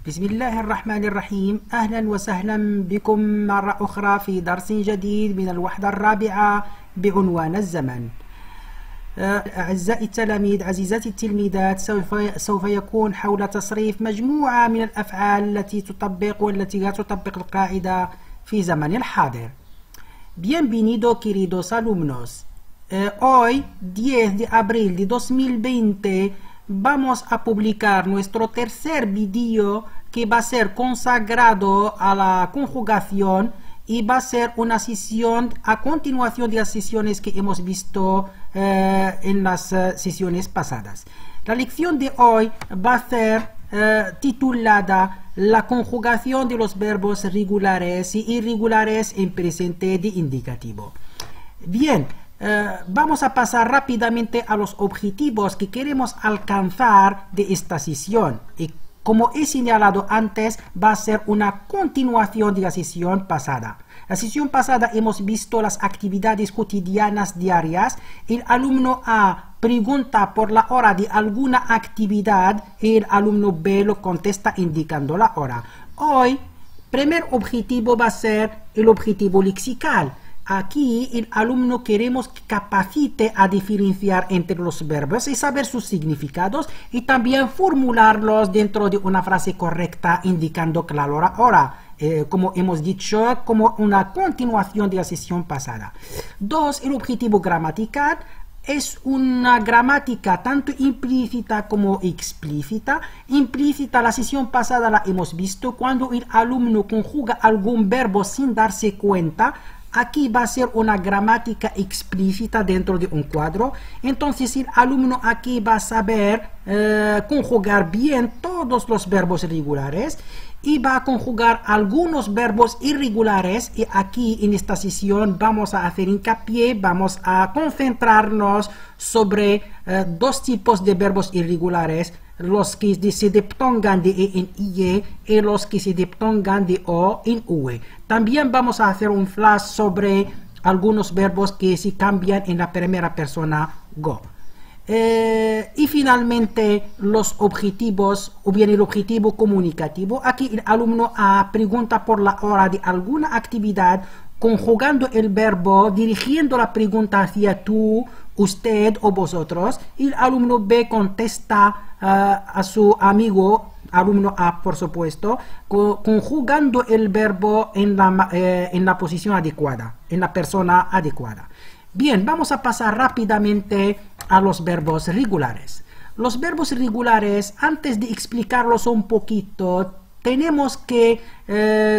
بسم الله الرحمن الرحيم. أهلا وسهلا بكم مرة أخرى في درس جديد من الوحدة الرابعة بعنوان الزمن. أعزائي التلاميذ، عزيزاتي التلميذات، سوف يكون حول تصريف مجموعة من الأفعال التي تطبق والتي لا تطبق القاعدة في زمن الحاضر. Bienvenido, queridos alumnos. Hoy, 10 de abril de 2020, vamos a publicar nuestro tercer vídeo que va a ser consagrado a la conjugación y va a ser una sesión a continuación de las sesiones que hemos visto en las sesiones pasadas. La lección de hoy va a ser titulada La conjugación de los verbos regulares y irregulares en presente de indicativo. Bien, vamos a pasar rápidamente a los objetivos que queremos alcanzar de esta sesión. Y como he señalado antes, va a ser una continuación de la sesión pasada. La sesión pasada hemos visto las actividades cotidianas diarias. El alumno A pregunta por la hora de alguna actividad y el alumno B lo contesta indicando la hora. Hoy, primer objetivo va a ser el objetivo lexical. Aquí el alumno queremos que capacite a diferenciar entre los verbos y saber sus significados y también formularlos dentro de una frase correcta indicando la hora. Como hemos dicho, como una continuación de la sesión pasada. 2. El objetivo gramatical es una gramática tanto implícita como explícita. Implícita, la sesión pasada la hemos visto cuando el alumno conjuga algún verbo sin darse cuenta. Aquí va a ser una gramática explícita dentro de un cuadro. Entonces el alumno aquí va a saber conjugar bien todos los verbos regulares y va a conjugar algunos verbos irregulares. Y aquí en esta sesión vamos a hacer hincapié, vamos a concentrarnos sobre dos tipos de verbos irregulares: los que se diptongan de E en IE y los que se diptongan de O en UE. También vamos a hacer un flash sobre algunos verbos que se cambian en la primera persona go. Y finalmente los objetivos, o bien el objetivo comunicativo. Aquí el alumno A pregunta por la hora de alguna actividad conjugando el verbo, dirigiendo la pregunta hacia tú, usted o vosotros, y el alumno B contesta a su amigo, alumno A por supuesto, conjugando el verbo en la posición adecuada, en la persona adecuada. Bien, vamos a pasar rápidamente a los verbos regulares. Los verbos regulares, antes de explicarlos un poquito, tenemos que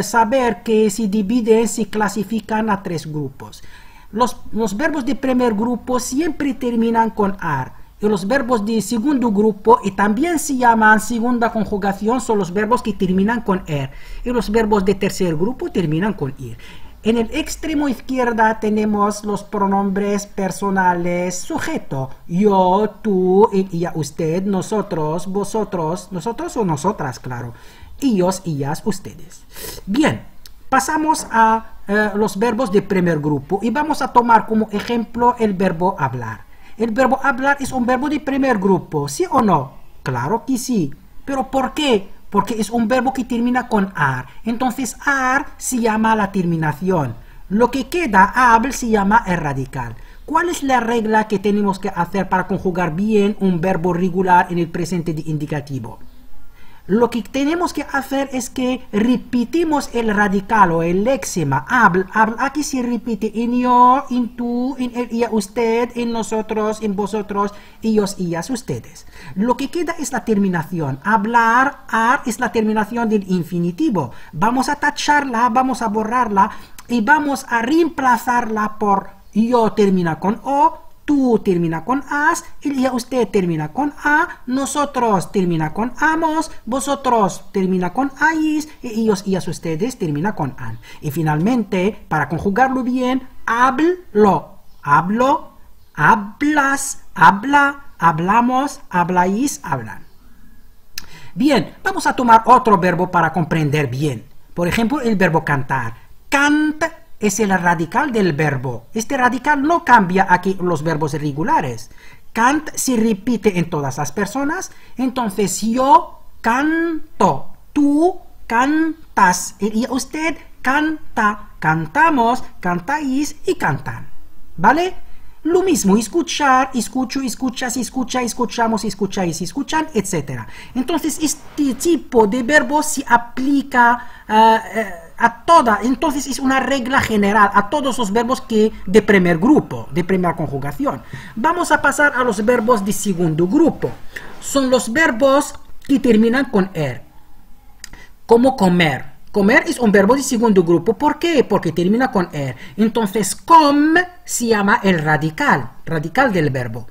saber que se dividen, se clasifican a 3 grupos. Los verbos de primer grupo siempre terminan con AR. Y los verbos de segundo grupo, y también se llaman segunda conjugación, son los verbos que terminan con ER. Y los verbos de tercer grupo terminan con IR. En el extremo izquierda tenemos los pronombres personales sujeto. Yo, tú, ella, usted, nosotros, vosotros, nosotros o nosotras, claro. Ellos, ellas, ustedes. Bien, pasamos a los verbos de primer grupo y vamos a tomar como ejemplo el verbo hablar. El verbo hablar es un verbo de primer grupo, ¿sí o no? Claro que sí. ¿Pero por qué? Porque es un verbo que termina con AR. Entonces AR se llama la terminación. Lo que queda, habl, se llama el radical. ¿Cuál es la regla que tenemos que hacer para conjugar bien un verbo regular en el presente de indicativo? Lo que tenemos que hacer es que repetimos el radical o el léxima. Habl, aquí se repite en yo, en tú, en él, ella, usted, en nosotros, en vosotros, ellos, ellas, ustedes. Lo que queda es la terminación. Hablar, ar, es la terminación del infinitivo. Vamos a tacharla, vamos a borrarla y vamos a reemplazarla por yo termina con O, tú termina con as, ella, usted termina con a, nosotros termina con amos, vosotros termina con ais, y ellos, ellas, ustedes termina con an. Y finalmente, para conjugarlo bien, hablo, hablo, hablas, habla, hablamos, habláis, hablan. Bien, vamos a tomar otro verbo para comprender bien. Por ejemplo, el verbo cantar. Cant es el radical del verbo. Este radical no cambia aquí los verbos regulares. Cant se repite en todas las personas. Entonces yo canto. tú cantas, él y usted canta, cantamos, cantáis y cantan. ¿Vale? Lo mismo, escuchar, escucho, escuchas, escucha, escuchamos, escucháis, escuchan, etc. Entonces, este tipo de verbo se aplica a toda, entonces es una regla general a todos los verbos de primer grupo, de primera conjugación. Vamos a pasar a los verbos de segundo grupo. Son los verbos que terminan con er, como comer. Comer es un verbo de segundo grupo. ¿Por qué? Porque termina con er. Entonces, com se llama el radical del verbo.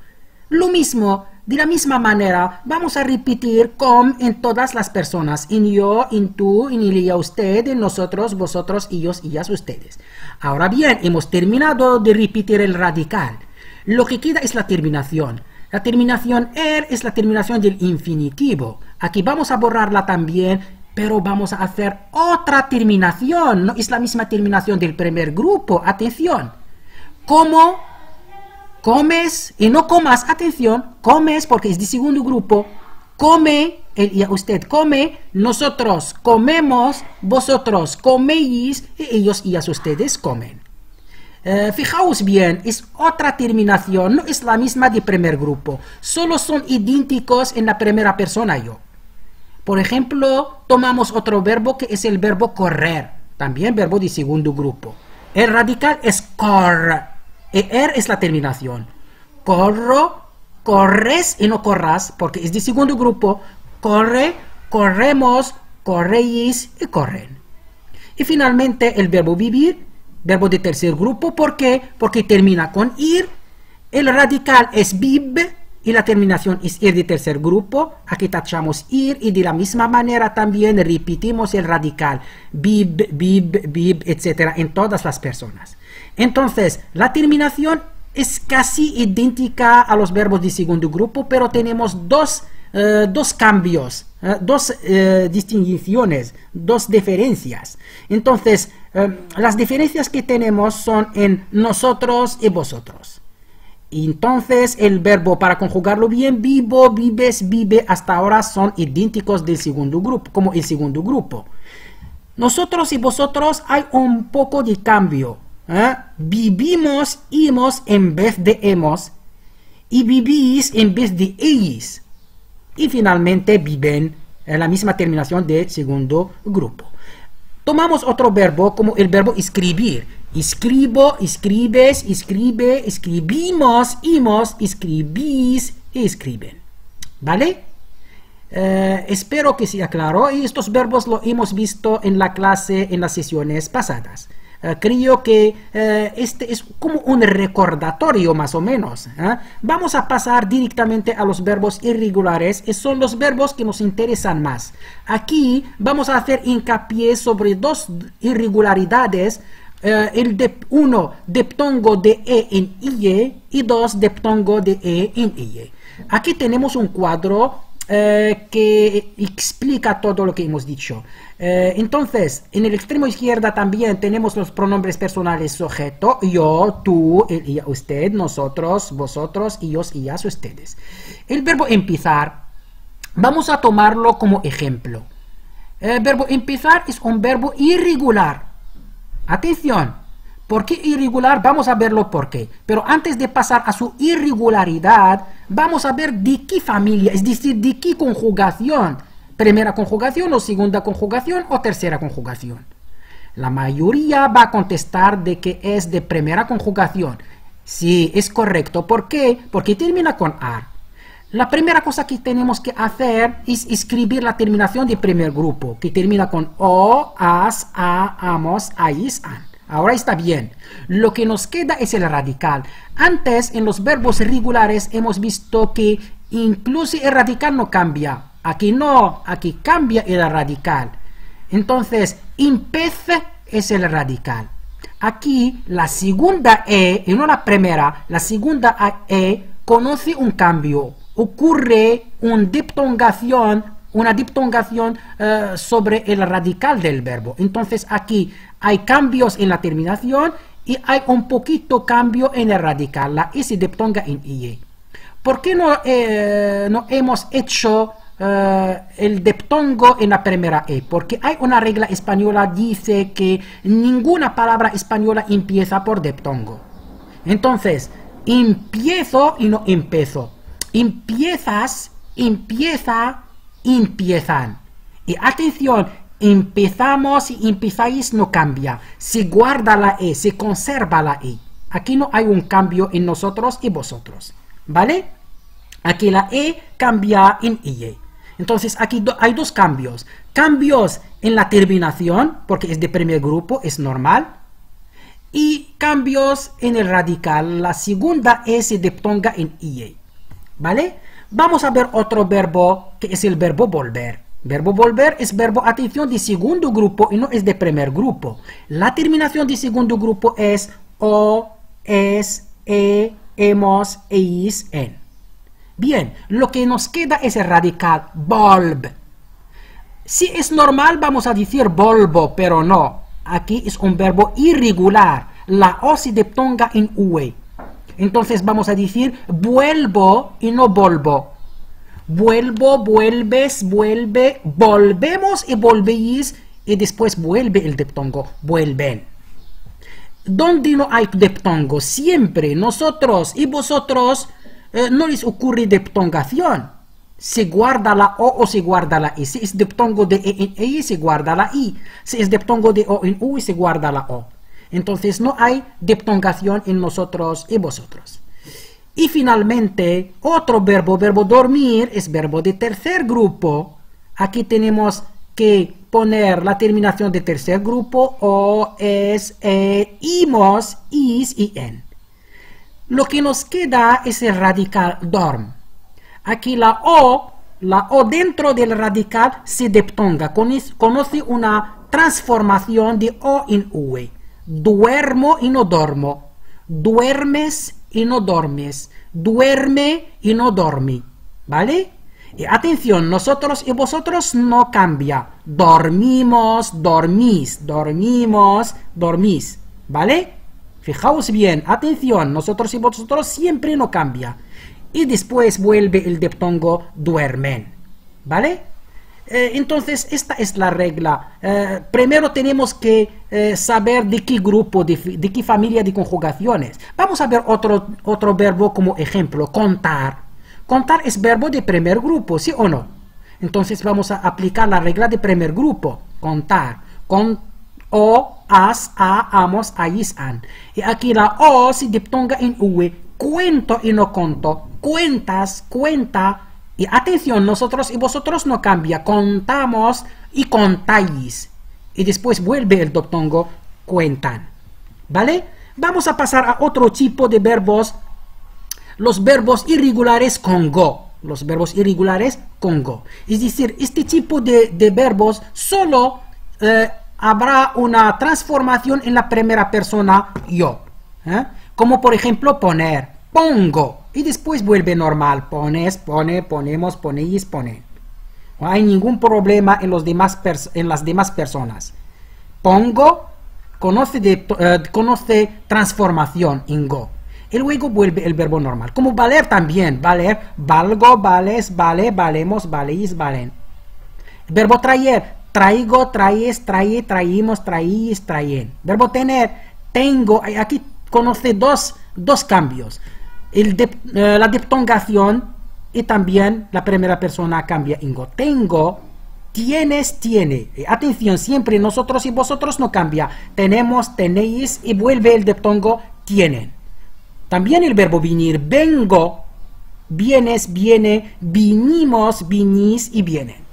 Lo mismo, de la misma manera, vamos a repetir com en todas las personas. En yo, en tú, en él y a usted, en nosotros, vosotros, ellos, ellas, ustedes. Ahora bien, hemos terminado de repetir el radical. Lo que queda es la terminación. La terminación er es la terminación del infinitivo. Aquí vamos a borrarla también, pero vamos a hacer otra terminación. No es la misma terminación del primer grupo. Atención. Como, comes y no comas. Atención. Comes porque es de segundo grupo. Come, él y usted come. Nosotros comemos. Vosotros coméis. Y ellos y ustedes comen. Fijaos bien, es otra terminación. No es la misma del primer grupo. Solo son idénticos en la primera persona yo. Por ejemplo, tomamos otro verbo que es el verbo correr, también verbo de segundo grupo. El radical es cor, er es la terminación. Corro, corres y no corras, porque es de segundo grupo. Corre, corremos, corréis y corren. Y finalmente el verbo vivir, verbo de tercer grupo. ¿Por qué? Porque termina con ir. El radical es bib. Y la terminación es ir de tercer grupo. Aquí tachamos ir y de la misma manera también repetimos el radical. Bib, bib, bib, etc. en todas las personas. Entonces, la terminación es casi idéntica a los verbos de segundo grupo, pero tenemos dos cambios, dos distinciones, dos diferencias. Entonces, las diferencias que tenemos son en nosotros y vosotros. Entonces, el verbo para conjugarlo bien, vivo, vives, vive, hasta ahora son idénticos del segundo grupo, como el segundo grupo. Nosotros y vosotros hay un poco de cambio. Vivimos, imos en vez de hemos, y vivís en vez de ellis. Y finalmente viven, la misma terminación del segundo grupo. Tomamos otro verbo como el verbo escribir. Escribo, escribes, escribe, escribimos, imos, escribís y escriben. ¿Vale? Espero que sea claro. Y estos verbos los hemos visto en la clase, en las sesiones pasadas. Creo que este es como un recordatorio más o menos. Vamos a pasar directamente a los verbos irregulares y son los verbos que nos interesan más. Aquí vamos a hacer hincapié sobre dos irregularidades. Uno, diptongo de e en ie y dos, diptongo de e en ie. Aquí tenemos un cuadro que explica todo lo que hemos dicho. Entonces, en el extremo izquierda también tenemos los pronombres personales sujeto, yo, tú, él, ella, usted, nosotros, vosotros, ellos, ellas, ustedes. El verbo empezar, vamos a tomarlo como ejemplo. El verbo empezar es un verbo irregular. Atención, ¿por qué irregular? Vamos a verlo por qué. Pero antes de pasar a su irregularidad, vamos a ver de qué familia, es decir, de qué conjugación. Primera conjugación o segunda conjugación o tercera conjugación. La mayoría va a contestar de que es de primera conjugación. Sí, es correcto. ¿Por qué? Porque termina con ar. La primera cosa que tenemos que hacer es escribir la terminación de primer grupo, que termina con o, as, a, amos, ais, an. Ahora está bien. Lo que nos queda es el radical. Antes, en los verbos regulares, hemos visto que incluso el radical no cambia. Aquí no, aquí cambia el radical. Entonces, impez es el radical. Aquí, la segunda E, y no la primera, la segunda E conoce un cambio. Ocurre una diptongación sobre el radical del verbo. Entonces, aquí hay cambios en la terminación y hay un poquito cambio en el radical. La E se diptonga en IE. ¿Por qué no hemos hecho el diptongo en la primera E, porque hay una regla española dice que ninguna palabra española empieza por diptongo. Entonces, empiezo y no empiezo. Empiezas, empieza, empiezan. Y atención, empezamos y empezáis no cambia. Se guarda la E, se conserva la E. Aquí no hay un cambio en nosotros y vosotros. ¿Vale? Aquí la E cambia en IE. Entonces aquí hay dos cambios. Cambios en la terminación, porque es de primer grupo, es normal. Y cambios en el radical. La segunda E se diptonga en IE. ¿Vale? Vamos a ver otro verbo que es el verbo volver. Verbo volver es verbo, atención, de segundo grupo y no es de primer grupo. La terminación de segundo grupo es o, es, hemos, eis, en. Bien, lo que nos queda es el radical volv. Si es normal vamos a decir volvo, pero no. Aquí es un verbo irregular. La O se diptonga en UE. Entonces vamos a decir vuelvo y no volvo. Vuelvo, vuelves, vuelve, volvemos y volvéis y después vuelve el diptongo, vuelven. ¿Dónde no hay diptongo? Siempre nosotros y vosotros no les ocurre diptongación. Se guarda la O se guarda la I. Si es diptongo de E en E, se guarda la I. Si es diptongo de O en U, se guarda la O. Entonces no hay diptongación en nosotros y vosotros. Y finalmente, otro verbo, verbo dormir, es verbo de tercer grupo. Aquí tenemos que poner la terminación de tercer grupo, o, es, imos, is y en. Lo que nos queda es el radical dorm. Aquí la O dentro del radical se diptonga, conoce una transformación de O en UE. Duermo y no dormo. Duermes y no dormes. Duerme y no dormí. ¿Vale? Y atención, nosotros y vosotros no cambia. Dormimos, dormís. Dormimos, dormís. ¿Vale? Fijaos bien, atención, nosotros y vosotros siempre no cambia. Y después vuelve el diptongo duermen. ¿Vale? Entonces, esta es la regla. Primero tenemos que saber de qué grupo, de qué familia de conjugaciones. Vamos a ver otro verbo como ejemplo, contar. Contar es verbo de primer grupo, ¿sí o no? Entonces vamos a aplicar la regla de primer grupo. Contar. Con o, as, a, amos, ayis, an. Y aquí la O se diptonga en UE. Cuento y no conto. Cuentas, cuenta. Y atención, nosotros y vosotros no cambia. Contamos y contáis. Y después vuelve el diptongo cuentan. ¿Vale? Vamos a pasar a otro tipo de verbos. Los verbos irregulares con go. Los verbos irregulares con go. Es decir, este tipo de verbos solo habrá una transformación en la primera persona yo. Como por ejemplo poner. Pongo. Y después vuelve normal. Pones, pone, ponemos, ponéis, ponen. No hay ningún problema en, en las demás personas. Pongo, conoce transformación en go. Y luego vuelve el verbo normal. Como valer también. Valer, valgo, vales, vale, valemos, valéis, valen. El verbo traer. Traigo, traes, trae, traímos, traís, traen. Verbo tener. Tengo. Aquí conoce dos cambios. La diptongación y también la primera persona cambia en go. Tengo, tienes, tiene. Atención, siempre nosotros y vosotros no cambia. Tenemos, tenéis y vuelve el diptongo tienen. También el verbo venir. Vengo, vienes, viene, vinimos, vinís y vienen.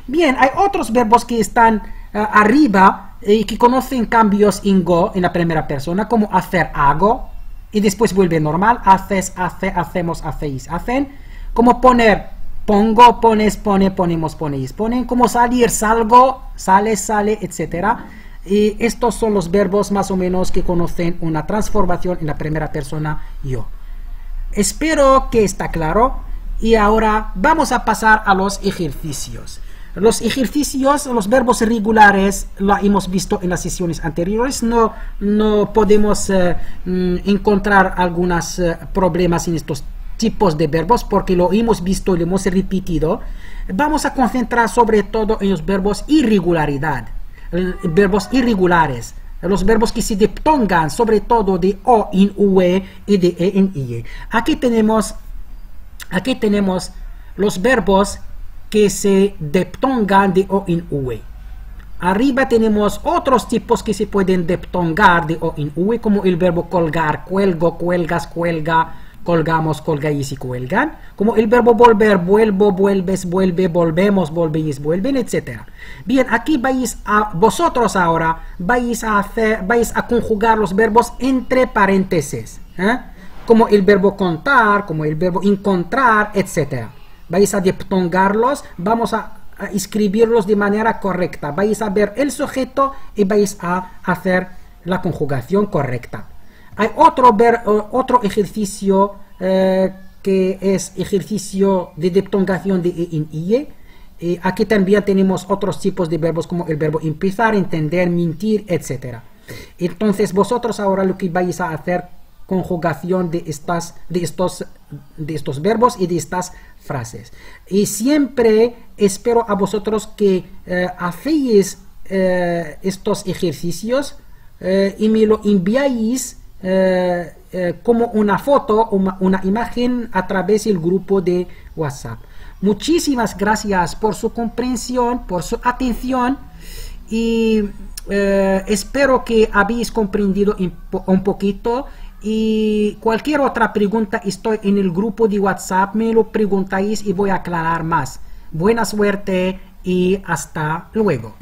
Bien, hay otros verbos que están arriba y que conocen cambios en go en la primera persona, como hacer, hago. Y después vuelve normal. Haces, hace, hacemos, hacéis, hacen. Como poner, pongo, pones, pone, ponemos, ponéis, ponen. Como salir, salgo, sale, sale, etc. Y estos son los verbos más o menos que conocen una transformación en la primera persona yo. Espero que está claro. Y ahora vamos a pasar a los ejercicios. Los ejercicios, los verbos irregulares, lo hemos visto en las sesiones anteriores. No podemos encontrar algunos problemas en estos tipos de verbos porque lo hemos visto y lo hemos repetido. Vamos a concentrar sobre todo en los verbos verbos irregulares, los verbos que se diptongan sobre todo de O en UE y de E en IE. Aquí tenemos los verbos que se diptongan de O en UE. Arriba tenemos otros tipos que se pueden diptongar de O en UE, como el verbo colgar, cuelgo, cuelgas, cuelga, colgamos, colgáis y cuelgan. Como el verbo volver, vuelvo, vuelves, vuelve, volvemos, volvéis, vuelven, etc. Bien, aquí vosotros ahora vais a conjugar los verbos entre paréntesis, como el verbo contar, como el verbo encontrar, etc. Vais a diptongarlos, vamos a escribirlos de manera correcta. Vais a ver el sujeto y vais a hacer la conjugación correcta. Hay otro ejercicio que es ejercicio de diptongación de E en IE. Aquí también tenemos otros tipos de verbos como el verbo empezar, entender, mentir, etc. Entonces vosotros ahora lo que vais a hacer conjugación de estos verbos y de estas frases. Y siempre espero a vosotros que hacéis estos ejercicios y me lo enviáis como una foto o una imagen a través del grupo de WhatsApp. Muchísimas gracias por su comprensión, por su atención y espero que habéis comprendido un poquito. Y cualquier otra pregunta, estoy en el grupo de WhatsApp, me lo preguntáis y voy a aclarar más. Buena suerte y hasta luego.